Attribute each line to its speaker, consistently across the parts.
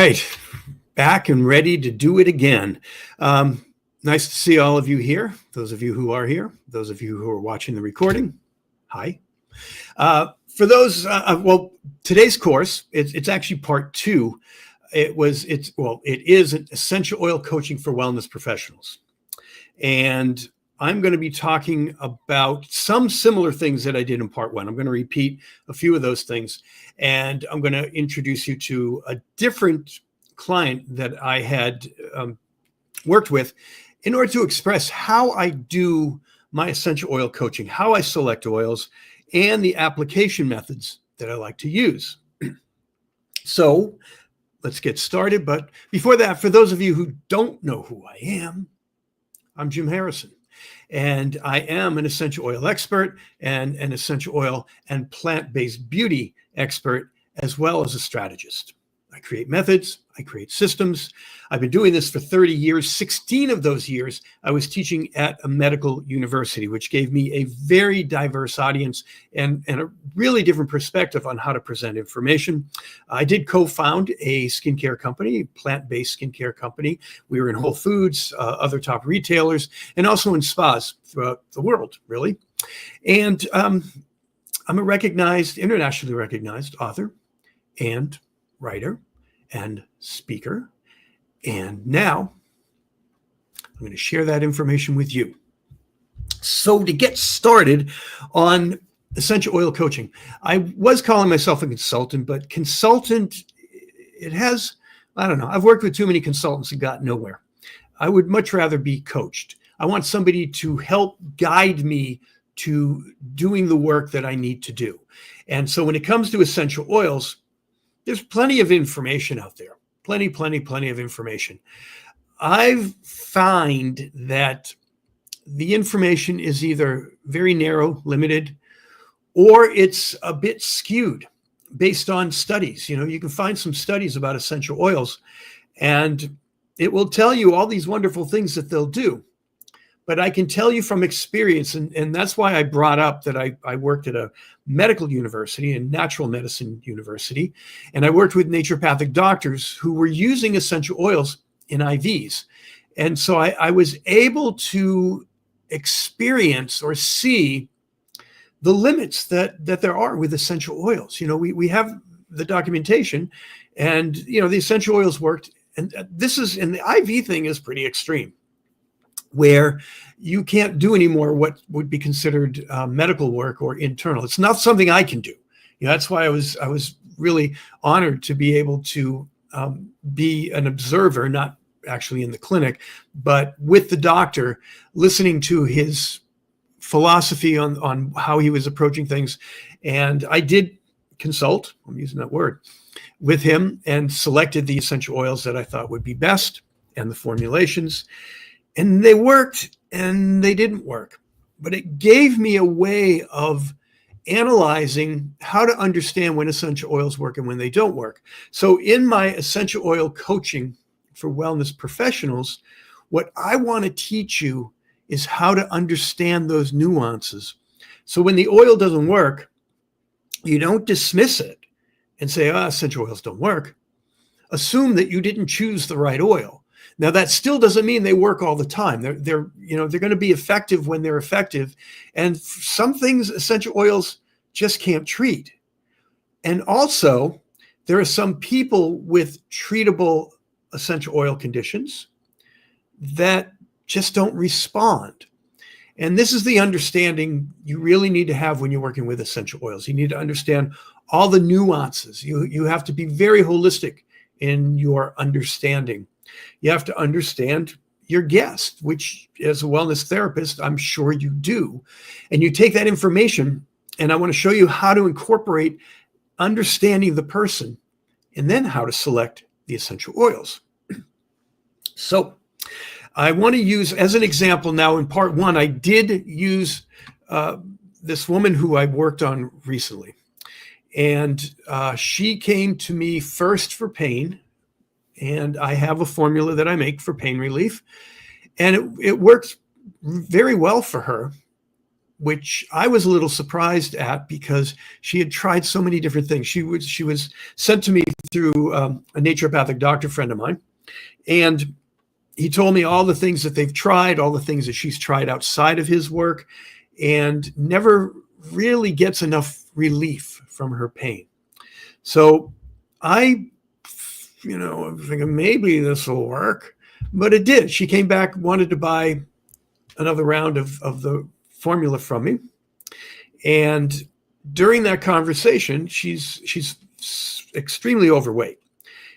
Speaker 1: right, back and ready to do it again. Nice to see all of you here. Those of you who are here, those of you who are watching the recording, hi. For those, today's course, it's actually part two. It is an essential oil coaching for wellness professionals. And I'm going to be talking about some similar things that I did in part one. I'm going to repeat a few of those things, and I'm going to introduce you to a different client that I had worked with in order to express how I do my essential oil coaching, how I select oils, and the application methods that I like to use. So let's get started. But before that, for those of you who don't know who I am, I'm Jim Harrison, and I am an essential oil expert and an essential oil and plant-based beauty expert, as well as a strategist. I create methods, I create systems. I've been doing this for 30 years. 16 of those years, I was teaching at a medical university, which gave me a very diverse audience and a really different perspective on how to present information. I did co-found a skincare company, plant-based skincare company. We were in Whole Foods, other top retailers, and also in spas throughout the world, really. And I'm a internationally recognized author and writer and speaker. And now I'm going to share that information with you. So to get started on essential oil coaching, I was calling myself a consultant, but consultant, I don't know. I've worked with too many consultants and got nowhere. I would much rather be coached. I want somebody to help guide me to doing the work that I need to do. And so when it comes to essential oils, there's plenty of information out there. Plenty of information. I find that the information is either very narrow, limited, or it's a bit skewed based on studies. You know, you can find some studies about essential oils, and it will tell you all these wonderful things that they'll do. But I can tell you from experience, and that's why I brought up that I worked at a medical university, a natural medicine university, and I worked with naturopathic doctors who were using essential oils in IVs. And so I was able to experience or see the limits that there are with essential oils. You know, we have the documentation, and, you know, the essential oils worked. And the IV thing is pretty extreme, where you can't do anymore what would be considered medical work or internal. It's not something I can do. You know, that's why I was really honored to be able to be an observer, not actually in the clinic, but with the doctor, listening to his philosophy on how he was approaching things. And I did consult, I'm using that word, with him, and selected the essential oils that I thought would be best and the formulations. And they worked and they didn't work, but it gave me a way of analyzing how to understand when essential oils work and when they don't work. So in my essential oil coaching for wellness professionals, what I want to teach you is how to understand those nuances. So when the oil doesn't work, you don't dismiss it and say, essential oils don't work. Assume that you didn't choose the right oil. Now, that still doesn't mean they work all the time. They're going to be effective when they're effective. And some things essential oils just can't treat. And also, there are some people with treatable essential oil conditions that just don't respond. And this is the understanding you really need to have when you're working with essential oils. You need to understand all the nuances. You have to be very holistic in your understanding. You have to understand your guest, which as a wellness therapist, I'm sure you do. And you take that information, and I want to show you how to incorporate understanding the person and then how to select the essential oils. So I want to use as an example now in part one, I did use this woman who I worked on recently. And she came to me first for pain. And I have a formula that I make for pain relief. And it works very well for her. which I was a little surprised at because she had tried so many different things. She was sent to me through a naturopathic doctor friend of mine, and he told me all the things that they've tried, all the things that she's tried outside of his work, and never really gets enough relief from her pain. So I, I'm thinking maybe this will work, but it did. She came back, wanted to buy another round of the formula from me. And during that conversation, she's extremely overweight.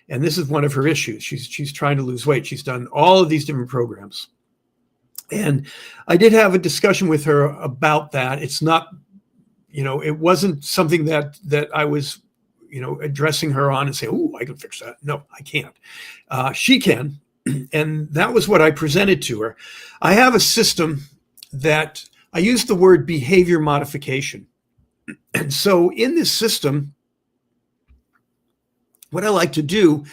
Speaker 1: And this is one of her issues. She's trying to lose weight. She's done all of these different programs. And I did have a discussion with her about that. It's not, it wasn't something that I was, addressing her on and say, oh, I can fix that. No, I can't. She can. And that was what I presented to her. I have a system that I use the word behavior modification. And so in this system, what I like to do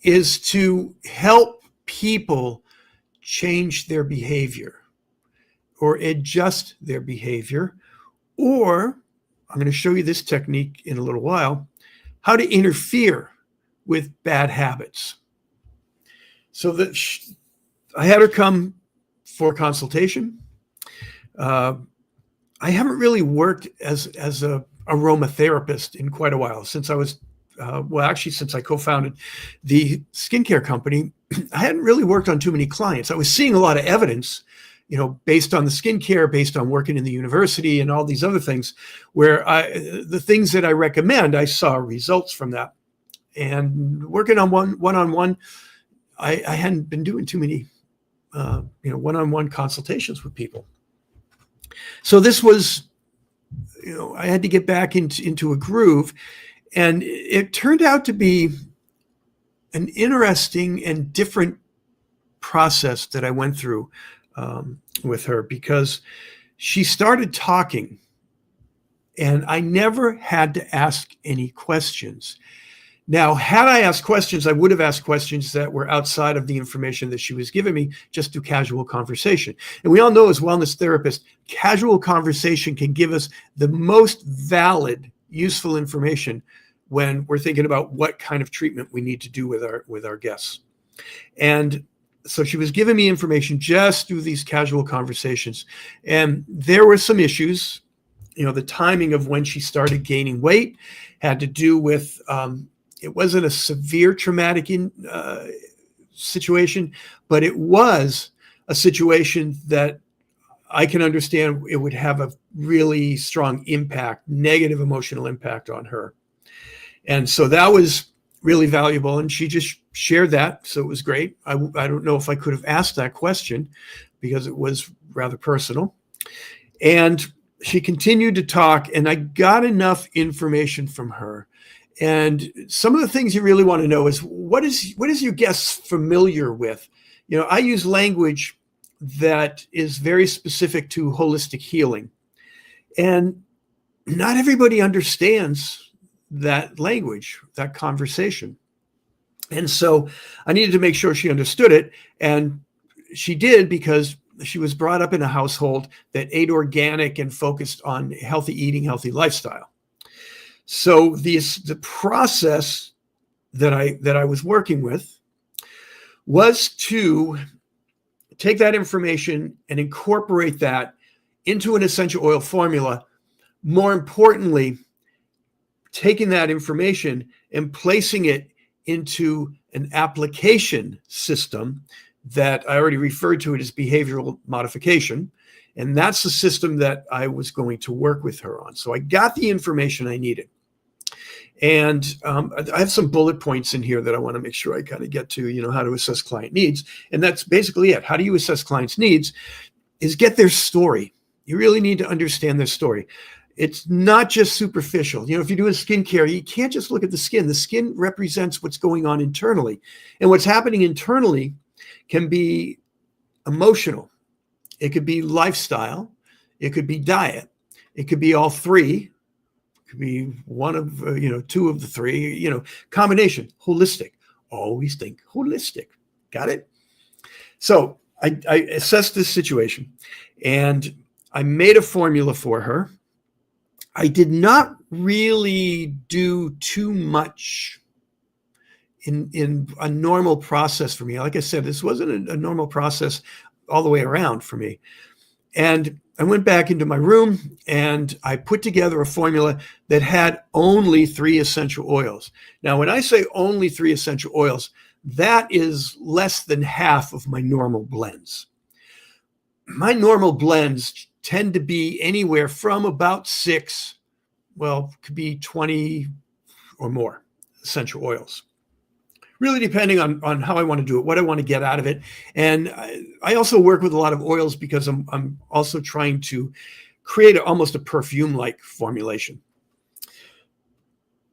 Speaker 1: is to help people change their behavior or adjust their behavior, or I'm going to show you this technique in a little while, how to interfere with bad habits. So that I had her come for consultation. I haven't really worked as a aromatherapist in quite a while, since I was since I co-founded the skincare company. I hadn't really worked on too many clients. I was seeing a lot of evidence, based on the skincare, based on working in the university and all these other things, where the things that I recommend, I saw results from that. And working on one-on-one, I hadn't been doing too many, one-on-one consultations with people. So this was, I had to get back into a groove. And it turned out to be an interesting and different process that I went through with her, because she started talking and I never had to ask any questions. Now, had I asked questions, I would have asked questions that were outside of the information that she was giving me, just through casual conversation. And we all know, as wellness therapists, casual conversation can give us the most valid, useful information when we're thinking about what kind of treatment we need to do with our guests. And so she was giving me information just through these casual conversations. And there were some issues. The timing of when she started gaining weight had to do with, it wasn't a severe traumatic situation, but it was a situation that I can understand it would have a really strong impact, negative emotional impact on her. And so that was really valuable. And she just shared that. So it was great. I don't know if I could have asked that question because it was rather personal. And she continued to talk, and I got enough information from her. And some of the things you really want to know is what is your guest familiar with? I use language that is very specific to holistic healing. And not everybody understands that language, that conversation. And so I needed to make sure she understood it. And she did, because she was brought up in a household that ate organic and focused on healthy eating, healthy lifestyle. So the process that I was working with was to take that information and incorporate that into an essential oil formula. More importantly, taking that information and placing it into an application system that I already referred to it as behavioral modification. And that's the system that I was going to work with her on. So I got the information I needed. And I have some bullet points in here that I want to make sure I kind of get to, how to assess client needs. And that's basically it. How do you assess clients' needs? Is get their story. You really need to understand their story. It's not just superficial. If you're doing skincare, you can't just look at the skin. The skin represents what's going on internally. And what's happening internally can be emotional. It could be lifestyle. It could be diet. It could be all three. It could be one of, two of the three, combination, holistic. Always think holistic. Got it? So I assessed this situation, and I made a formula for her. I did not really do too much in a normal process for me. Like I said, this wasn't a normal process all the way around for me. And I went back into my room and I put together a formula that had only 3 essential oils. Now, when I say only 3 essential oils, that is less than half of my normal blends. My normal blends tend to be anywhere from about 6, well, could be 20 or more essential oils. Really depending on how I want to do it, what I want to get out of it. And I also work with a lot of oils because I'm also trying to create almost a perfume-like formulation.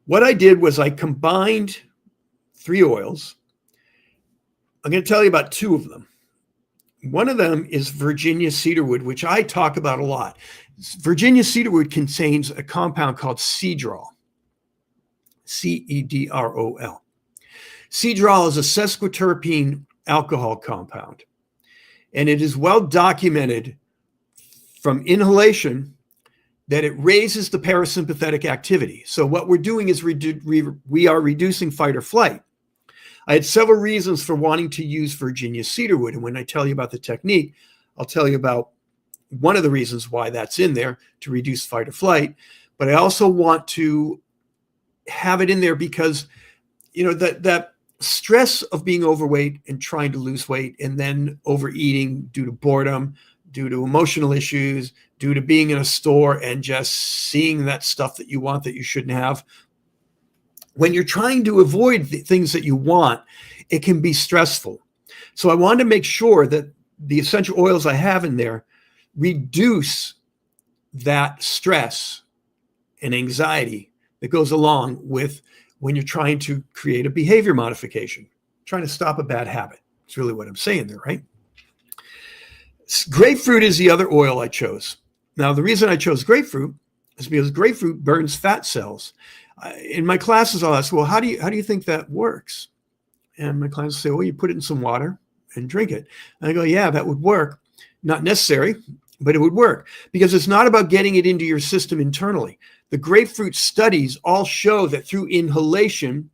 Speaker 1: What I did was I combined 3 oils. I'm going to tell you about 2 of them. One of them is Virginia cedarwood, which I talk about a lot. Virginia cedarwood contains a compound called cedrol, Cedrol. Cedrol is a sesquiterpene alcohol compound, and it is well documented from inhalation that it raises the parasympathetic activity. So what we're doing is we are reducing fight or flight. I had several reasons for wanting to use Virginia cedarwood, and when I tell you about the technique, I'll tell you about one of the reasons why that's in there, to reduce fight or flight. But I also want to have it in there because, you know, that stress of being overweight and trying to lose weight and then overeating due to boredom, due to emotional issues, due to being in a store and just seeing that stuff that you want that you shouldn't have. When you're trying to avoid the things that you want, it can be stressful. So I wanted to make sure that the essential oils I have in there reduce that stress and anxiety that goes along with when you're trying to create a behavior modification, trying to stop a bad habit. It's really what I'm saying there, right? Grapefruit is the other oil I chose. Now, the reason I chose grapefruit is because grapefruit burns fat cells. In my classes, I'll ask, well, how do you think that works? And my clients say, well, you put it in some water and drink it. And I go, yeah, that would work. Not necessary, but it would work because it's not about getting it into your system internally. The grapefruit studies all show that through inhalation,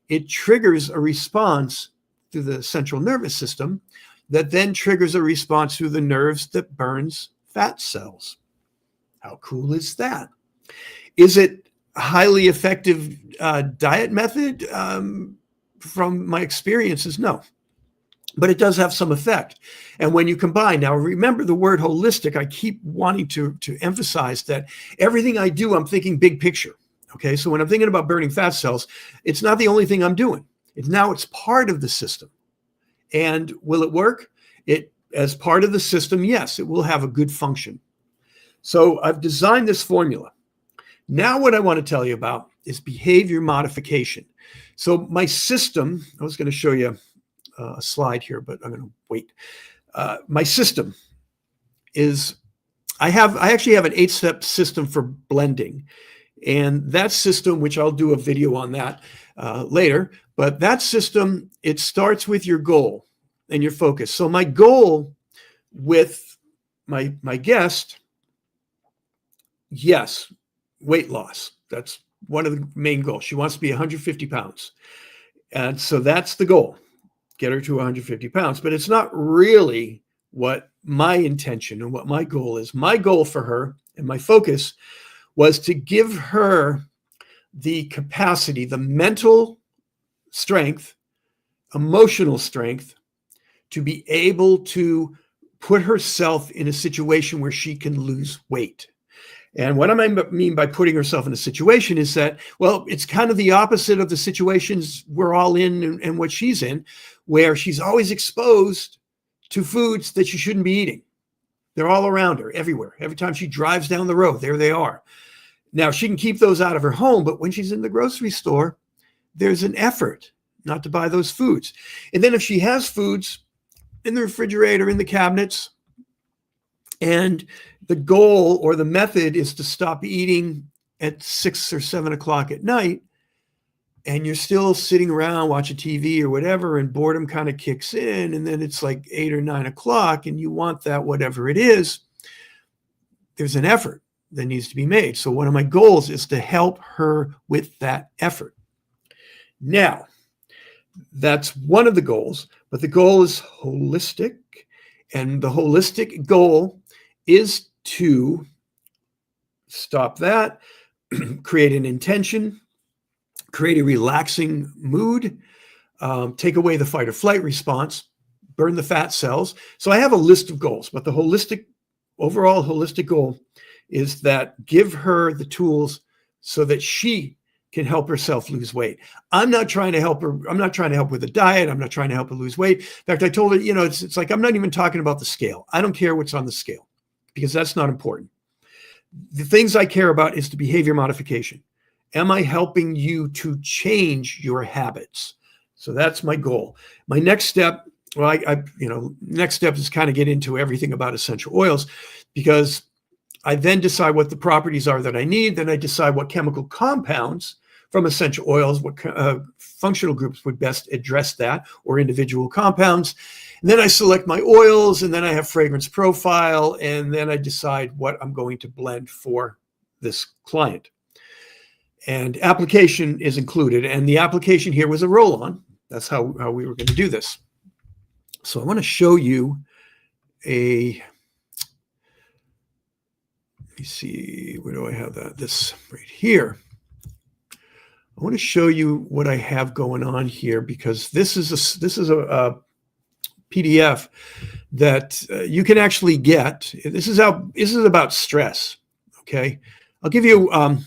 Speaker 1: it triggers a response through the central nervous system that then triggers a response through the nerves that burns fat cells. How cool is that? Is it a highly effective diet method? From my experiences, no. But it does have some effect. And when you combine, now remember the word holistic, I keep wanting to emphasize that everything I do, I'm thinking big picture. Okay, so when I'm thinking about burning fat cells, it's not the only thing I'm doing. It's part of the system. And will it work? As part of the system, yes, it will have a good function. So I've designed this formula. Now what I want to tell you about is behavior modification. So my system, I was going to show you a slide here, but I'm going to wait. My system is, I actually have an 8-step system for blending. And that system, which I'll do a video on that later, but that system, it starts with your goal and your focus. So my goal with my guest, yes, weight loss. That's one of the main goals. She wants to be 150 pounds. And so that's the goal. Get her to 150 pounds, but it's not really what my intention and what my goal is. My goal for her and my focus was to give her the capacity, the mental strength, emotional strength to be able to put herself in a situation where she can lose weight. And what I mean by putting herself in a situation is that, well, it's kind of the opposite of the situations we're all in and what she's in, where she's always exposed to foods that she shouldn't be eating. They're all around her, everywhere. Every time she drives down the road, there they are. Now, she can keep those out of her home, but when she's in the grocery store, there's an effort not to buy those foods. And then if she has foods in the refrigerator, in the cabinets, and the goal or the method is to stop eating at 6 or 7 o'clock at night, and you're still sitting around watching TV or whatever, and boredom kind of kicks in, and then it's like 8 or 9 o'clock, and you want that whatever it is, there's an effort that needs to be made. So one of my goals is to help her with that effort. Now, that's one of the goals, but the goal is holistic. And the holistic goal is to stop that, create an intention, create a relaxing mood, take away the fight or flight response, burn the fat cells. So I have a list of goals, but the overall holistic goal is that give her the tools so that she can help herself lose weight. I'm not trying to help her. I'm not trying to help with a diet. I'm not trying to help her lose weight. In fact, I told her, it's like, I'm not even talking about the scale. I don't care what's on the scale because that's not important. The things I care about is the behavior modification. Am I helping you to change your habits? So that's my goal. My next step, next step is kind of get into everything about essential oils, because I then decide what the properties are that I need. Then I decide what chemical compounds from essential oils, what functional groups would best address that, or individual compounds. And then I select my oils, and then I have fragrance profile, and then I decide what I'm going to blend for this client. And application is included. And the application here was a roll-on. That's how we were going to do this. So I want to show you let me see, where do I have that? This right here. I want to show you what I have going on here, because this is a PDF that you can actually get. This is about stress. Okay, I'll give you a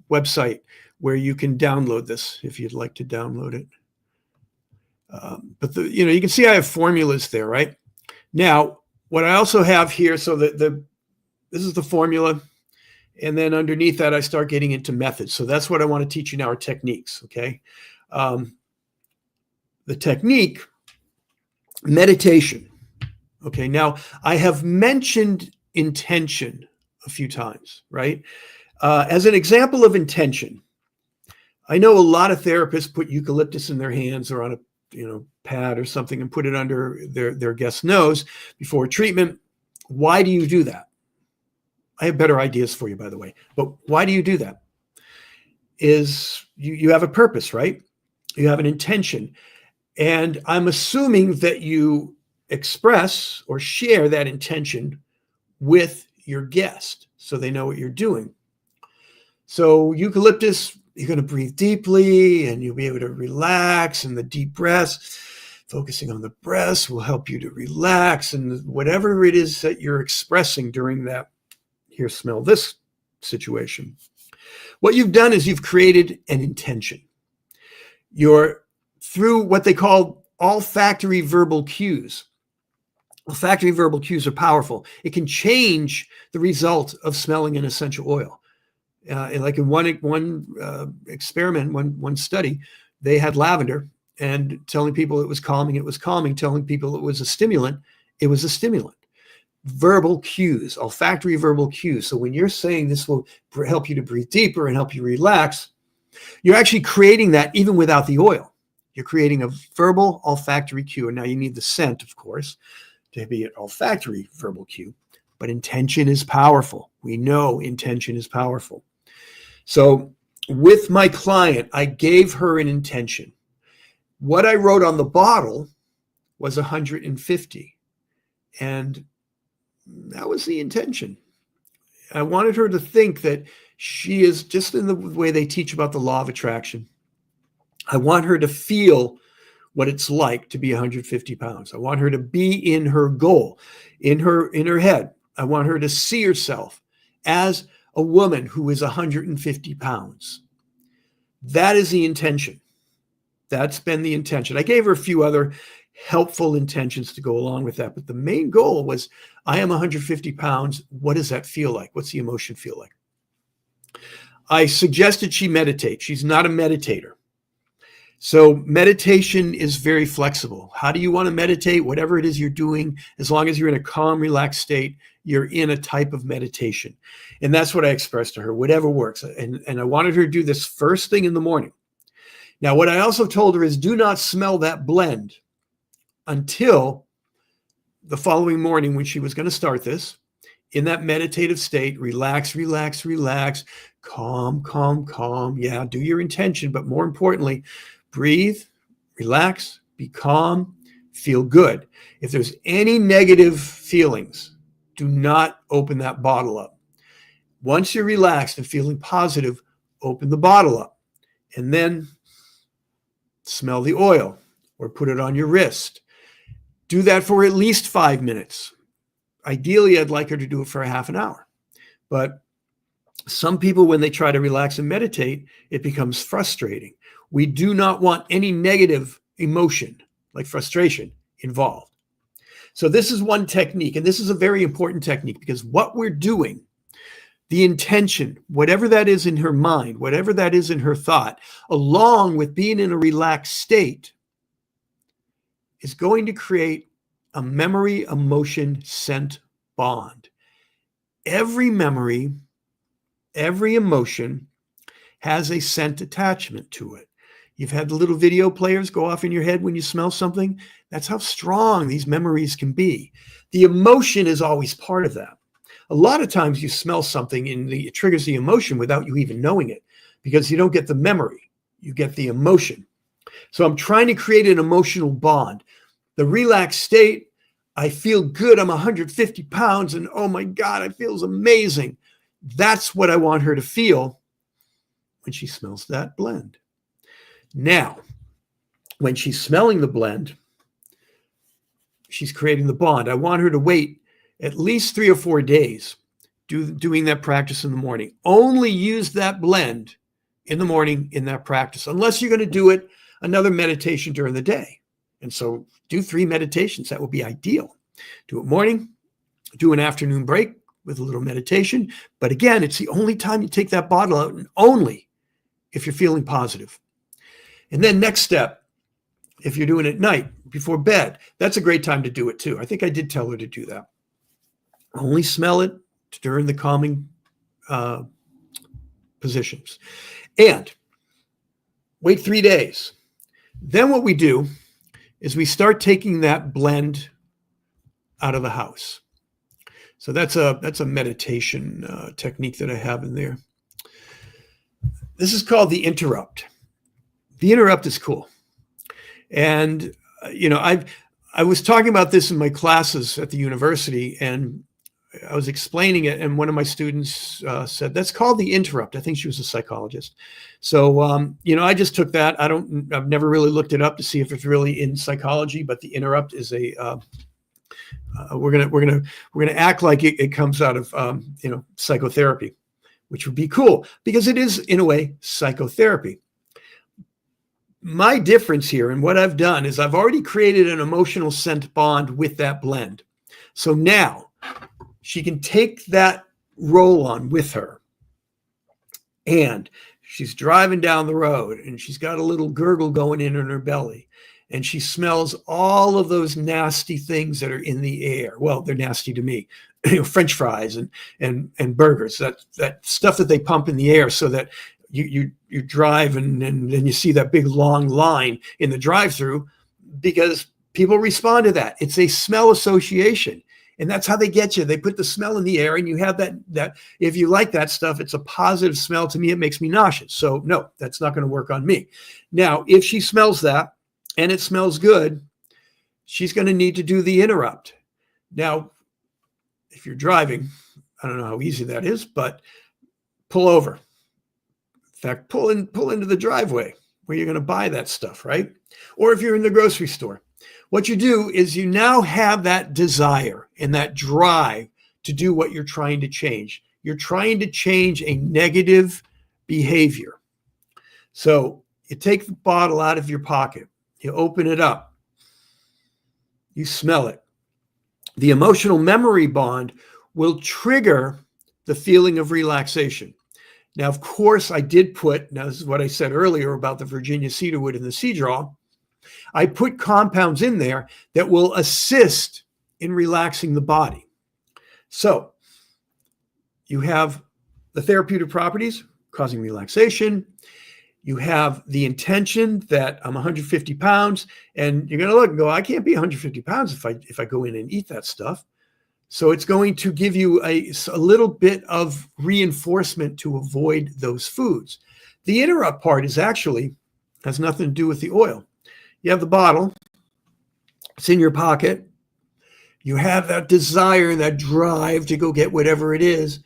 Speaker 1: website where you can download this if you'd like to download it. But you can see I have formulas there, right? Now, what I also have here, so this is the formula. And then underneath that, I start getting into methods. So that's what I want to teach you now, are techniques, okay? The technique, meditation. Okay, now I have mentioned intention a few times, right? As an example of intention, I know a lot of therapists put eucalyptus in their hands or on a pad or something and put it under their guest's nose before treatment. Why do you do that? I have better ideas for you, by the way. But why do you do that? Is you have a purpose, right? You have an intention. And I'm assuming that you express or share that intention with your guest so they know what you're doing. So eucalyptus, you're going to breathe deeply and you'll be able to relax, and the deep breaths, focusing on the breaths, will help you to relax, and whatever it is that you're expressing during that, here, smell this situation. What you've done is you've created an intention. You're through what they call olfactory verbal cues. Olfactory verbal cues are powerful. It can change the result of smelling an essential oil. Like in one experiment, one study, they had lavender and telling people it was calming, telling people it was a stimulant, it was a stimulant. Verbal cues, olfactory verbal cues. So when you're saying this will help you to breathe deeper and help you relax, you're actually creating that even without the oil. You're creating a verbal olfactory cue. And now you need the scent, of course, to be an olfactory verbal cue. But intention is powerful. We know intention is powerful. So with my client, I gave her an intention. What I wrote on the bottle was 150. And that was the intention. I wanted her to think that she is, just in the way they teach about the law of attraction, I want her to feel what it's like to be 150 pounds. I want her to be in her goal, in her head. I want her to see herself as a woman who is 150 pounds. That is the intention. That's been the intention. I gave her a few other helpful intentions to go along with that. But the main goal was, I am 150 pounds. What does that feel like? What's the emotion feel like? I suggested she meditate. She's not a meditator. So meditation is very flexible. How do you want to meditate? Whatever it is you're doing, as long as you're in a calm, relaxed state, you're in a type of meditation. And that's what I expressed to her, whatever works. And I wanted her to do this first thing in the morning. Now, what I also told her is, do not smell that blend until the following morning when she was going to start this. in that meditative state, relax, relax, relax, calm, calm, calm. Yeah, do your intention, but more importantly, breathe, relax, be calm, feel good. If there's any negative feelings, do not open that bottle up. Once you're relaxed and feeling positive, open the bottle up and then smell the oil or put it on your wrist. Do that for at least 5 minutes. Ideally, I'd like her to do it for a half an hour. But some people, when they try to relax and meditate, it becomes frustrating. We do not want any negative emotion like frustration involved. So this is one technique, and this is a very important technique because what we're doing, the intention, whatever that is in her mind, whatever that is in her thought, along with being in a relaxed state, is going to create a memory, emotion, scent bond. Every memory, every emotion has a scent attachment to it. You've had the little video players go off in your head when you smell something. That's how strong these memories can be. The emotion is always part of that. A lot of times you smell something and it triggers the emotion without you even knowing it because you don't get the memory, you get the emotion. So I'm trying to create an emotional bond. The relaxed state, I feel good, I'm 150 pounds and oh my God, it feels amazing. That's what I want her to feel when she smells that blend. Now, when she's smelling the blend, she's creating the bond. I want her to wait at least 3 or 4 days doing that practice in the morning. Only use that blend in the morning in that practice, unless you're going to do it another meditation during the day. And so do 3 meditations. That would be ideal. Do it morning, do an afternoon break with a little meditation. But again, it's the only time you take that bottle out, and only if you're feeling positive. And then next step, if you're doing it at night before bed, that's a great time to do it too. I think I did tell her to do that. Only smell it during the calming positions. And wait 3 days. Then what we do is we start taking that blend out of the house. So that's a meditation technique that I have in there. This is called the interrupt. The interrupt is cool. And, I was talking about this in my classes at the university, and I was explaining it, and one of my students said, that's called the interrupt. I think she was a psychologist. So, I just took that. I've never really looked it up to see if it's really in psychology, but the interrupt is we're gonna act like it comes out of psychotherapy, which would be cool because it is in a way psychotherapy. My difference here and what I've done is I've already created an emotional scent bond with that blend. So now she can take that roll on with her, and she's driving down the road and she's got a little gurgle going in her belly, and she smells all of those nasty things that are in the air. Well, they're nasty to me. French fries and burgers, that stuff that they pump in the air so that you drive and then you see that big long line in the drive-through because people respond to that. It's a smell association. And that's how they get you. They put the smell in the air and you have that if you like that stuff, it's a positive smell. To me, it makes me nauseous. So no, that's not going to work on me. Now, if she smells that and it smells good, she's going to need to do the interrupt. Now, if you're driving, I don't know how easy that is, but pull over. In fact, pull into the driveway where you're going to buy that stuff, right? Or if you're in the grocery store. What you do is you now have that desire and that drive to do what you're trying to change. You're trying to change a negative behavior. So you take the bottle out of your pocket, you open it up, you smell it. The emotional memory bond will trigger the feeling of relaxation. Now, of course, I did now this is what I said earlier about the Virginia cedarwood and the cedral. I put compounds in there that will assist in relaxing the body. So you have the therapeutic properties causing relaxation. You have the intention that I'm 150 pounds, and you're going to look and go, I can't be 150 pounds if I go in and eat that stuff. So it's going to give you a little bit of reinforcement to avoid those foods. The interrupt part is actually has nothing to do with the oil. You have the bottle, it's in your pocket. You have that desire, that drive to go get whatever it is.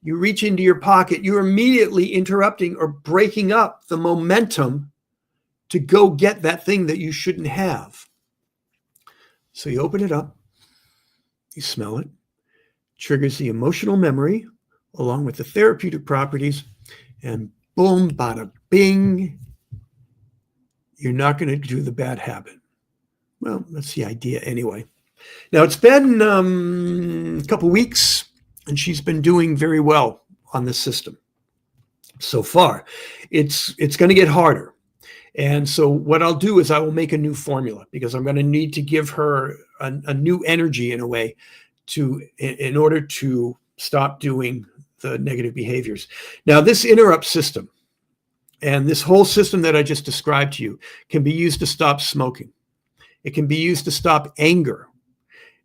Speaker 1: You reach into your pocket, you're immediately interrupting or breaking up the momentum to go get that thing that you shouldn't have. So you open it up, you smell it, triggers the emotional memory along with the therapeutic properties, and boom, bada bing, you're not going to do the bad habit. Well, that's the idea anyway. Now, it's been a couple weeks, and she's been doing very well on this system so far. It's going to get harder. And so what I'll do is I will make a new formula, because I'm going to need to give her a new energy in a way in order to stop doing the negative behaviors. Now, this interrupt system and this whole system that I just described to you can be used to stop smoking. It can be used to stop anger.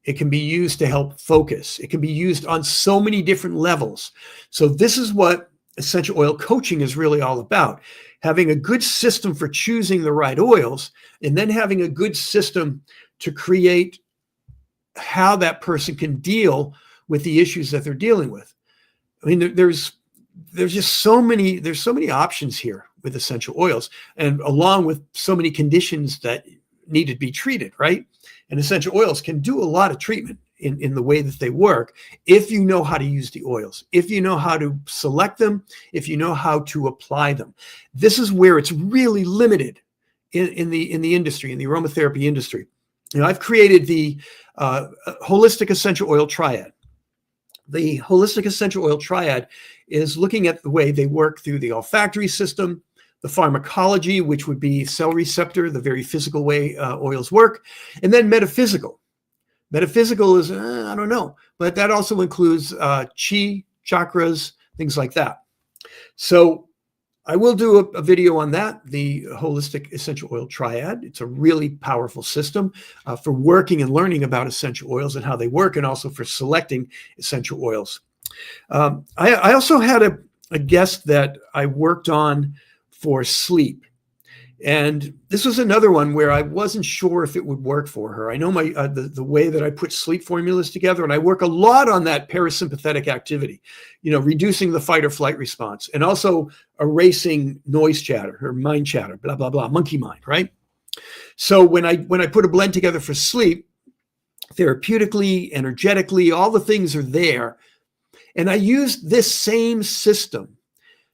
Speaker 1: It can be used to help focus. It can be used on so many different levels. So this is what essential oil coaching is really all about. Having a good system for choosing the right oils, and then having a good system to create how that person can deal with the issues that they're dealing with. I mean, there's just so many options here with essential oils, and along with so many conditions that need to be treated, right? And essential oils can do a lot of treatment in the way that they work, if you know how to use the oils, if you know how to select them, if you know how to apply them. This is where it's really limited in the industry, in the aromatherapy industry. You know, I've created the holistic essential oil triad. The holistic essential oil triad is looking at the way they work through the olfactory system, the pharmacology, which would be cell receptor, the very physical way oils work, and then metaphysical. Metaphysical is, I don't know, but that also includes chi, chakras, things like that. So I will do a video on that, the holistic essential oil triad. It's a really powerful system for working and learning about essential oils and how they work, and also for selecting essential oils. I also had a guest that I worked on for sleep. And this was another one where I wasn't sure if it would work for her. I know the way that I put sleep formulas together, and I work a lot on that parasympathetic activity, you know, reducing the fight or flight response, and also erasing noise chatter or mind chatter, blah, blah, blah, monkey mind, right? So when I put a blend together for sleep, therapeutically, energetically, all the things are there. And I used this same system.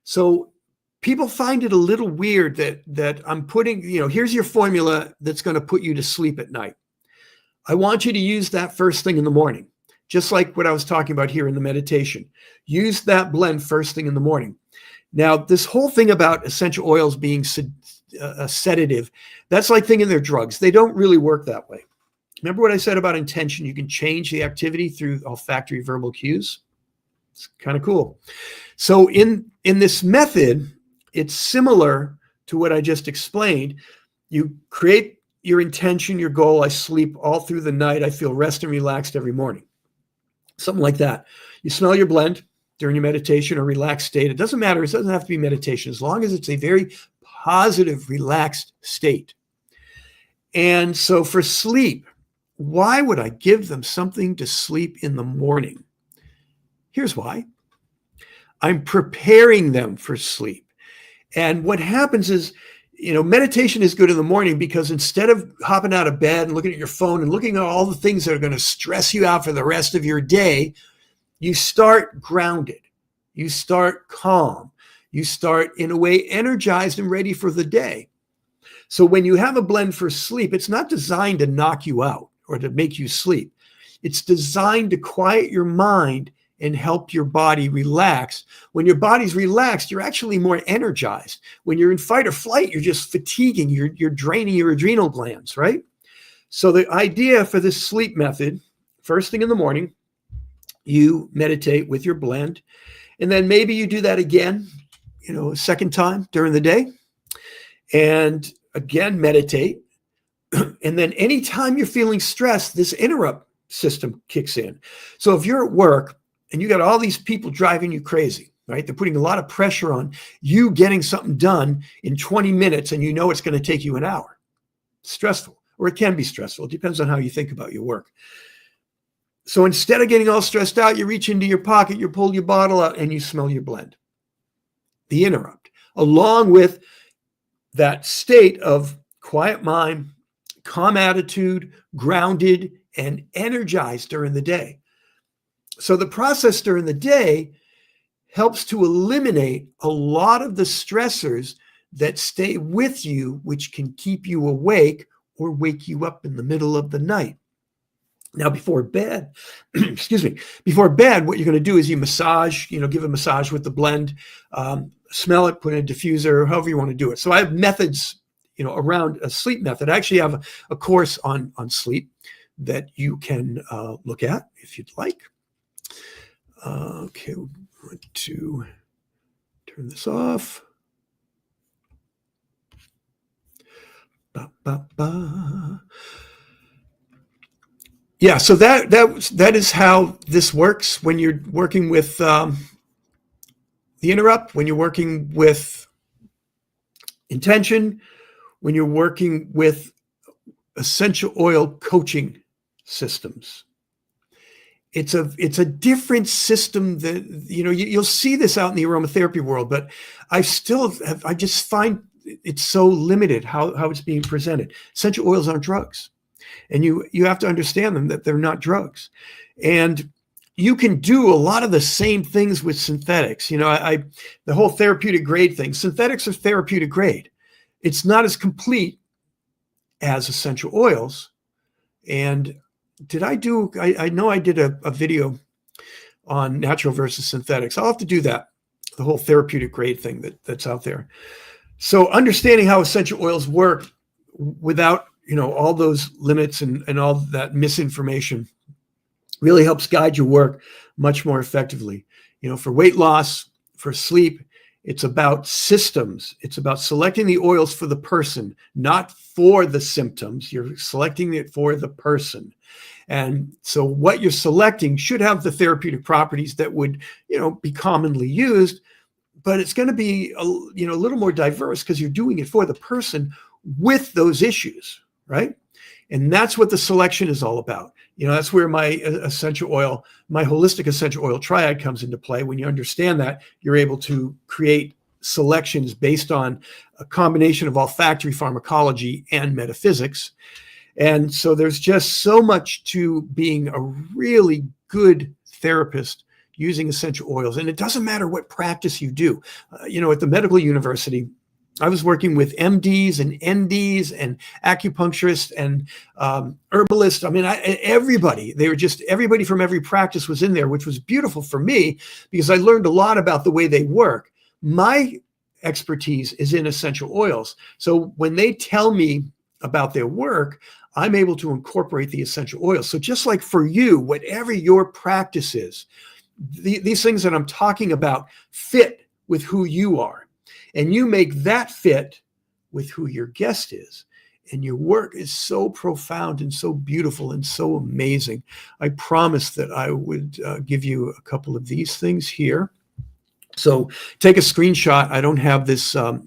Speaker 1: So people find it a little weird that I'm putting, you know, here's your formula that's going to put you to sleep at night. I want you to use that first thing in the morning, just like what I was talking about here in the meditation. Use that blend first thing in the morning. Now, this whole thing about essential oils being a sedative, that's like thinking they're drugs. They don't really work that way. Remember what I said about intention? You can change the activity through olfactory verbal cues. It's kind of cool. So in this method, it's similar to what I just explained. You create your intention, your goal. I sleep all through the night. I feel rest and relaxed every morning. Something like that. You smell your blend during your meditation or relaxed state. It doesn't matter. It doesn't have to be meditation, as long as it's a very positive, relaxed state. And so for sleep, why would I give them something to sleep in the morning? Here's why. I'm preparing them for sleep. And what happens is, you know, meditation is good in the morning, because instead of hopping out of bed and looking at your phone and looking at all the things that are going to stress you out for the rest of your day, you start grounded, you start calm, you start in a way energized and ready for the day. So when you have a blend for sleep, it's not designed to knock you out or to make you sleep. It's designed to quiet your mind and help your body relax. When your body's relaxed, you're actually more energized. When you're in fight or flight, you're just fatiguing, you're draining your adrenal glands, right? So the idea for this sleep method, first thing in the morning, you meditate with your blend, and then maybe you do that again, you know, a second time during the day, and again, meditate. And then anytime you're feeling stressed, this interrupt system kicks in. So if you're at work and you got all these people driving you crazy, right? They're putting a lot of pressure on you getting something done in 20 minutes and you know it's going to take you an hour. Stressful, or it can be stressful. It depends on how you think about your work. So instead of getting all stressed out, you reach into your pocket, you pull your bottle out, and you smell your blend. The interrupt, along with that state of quiet mind, calm attitude, grounded, and energized during the day. So the process during the day helps to eliminate a lot of the stressors that stay with you, which can keep you awake or wake you up in the middle of the night. Now, before bed, before bed, what you're going to do is you massage, give a massage with the blend, smell it, put in a diffuser, however you want to do it. So I have methods, around a sleep method. I actually have a course on sleep that you can look at if you'd like. Okay, we're going to turn this off. Ba, ba, ba. Yeah, so that is how this works when you're working with the interrupt, when you're working with intention, when you're working with essential oil coaching systems. It's a different system that, you'll see this out in the aromatherapy world, but I just find it's so limited how it's being presented. Essential oils aren't drugs. And you have to understand them, that they're not drugs. And you can do a lot of the same things with synthetics. The whole therapeutic grade thing, synthetics are therapeutic grade. It's not as complete as essential oils. And I know I did a video on natural versus synthetics. I'll have to do that, the whole therapeutic grade thing that's out there. So understanding how essential oils work without all those limits and all that misinformation really helps guide your work much more effectively. For weight loss, for sleep, it's about systems. It's about selecting the oils for the person, not for the symptoms. You're selecting it for the person. And so what you're selecting should have the therapeutic properties that would, be commonly used, but it's going to be a little more diverse because you're doing it for the person with those issues. Right. And that's what the selection is all about. That's where my holistic essential oil triad comes into play. When you understand that, you're able to create selections based on a combination of olfactory pharmacology and metaphysics. And so there's just so much to being a really good therapist using essential oils. And it doesn't matter what practice you do. At the medical university, I was working with MDs and NDs and acupuncturists and herbalists. I mean, everybody from every practice was in there, which was beautiful for me because I learned a lot about the way they work. My expertise is in essential oils. So when they tell me about their work, I'm able to incorporate the essential oils. So just like for you, whatever your practice is, these things that I'm talking about fit with who you are. And you make that fit with who your guest is. And your work is so profound and so beautiful and so amazing. I promised that I would give you a couple of these things here. So take a screenshot. I don't have this. I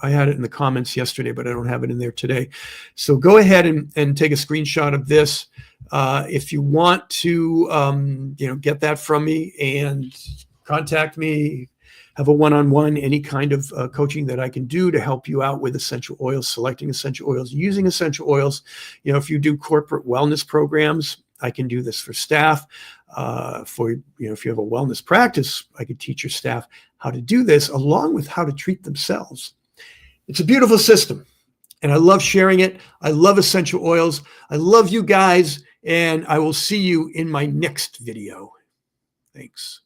Speaker 1: had it in the comments yesterday, but I don't have it in there today. So go ahead and take a screenshot of this. If you want to, get that from me and contact me, have a one-on-one, any kind of coaching that I can do to help you out with essential oils, selecting essential oils, using essential oils. If you do corporate wellness programs, I can do this for staff. If you have a wellness practice, I could teach your staff how to do this along with how to treat themselves. It's a beautiful system, and I love sharing it. I love essential oils. I love you guys, and I will see you in my next video. Thanks.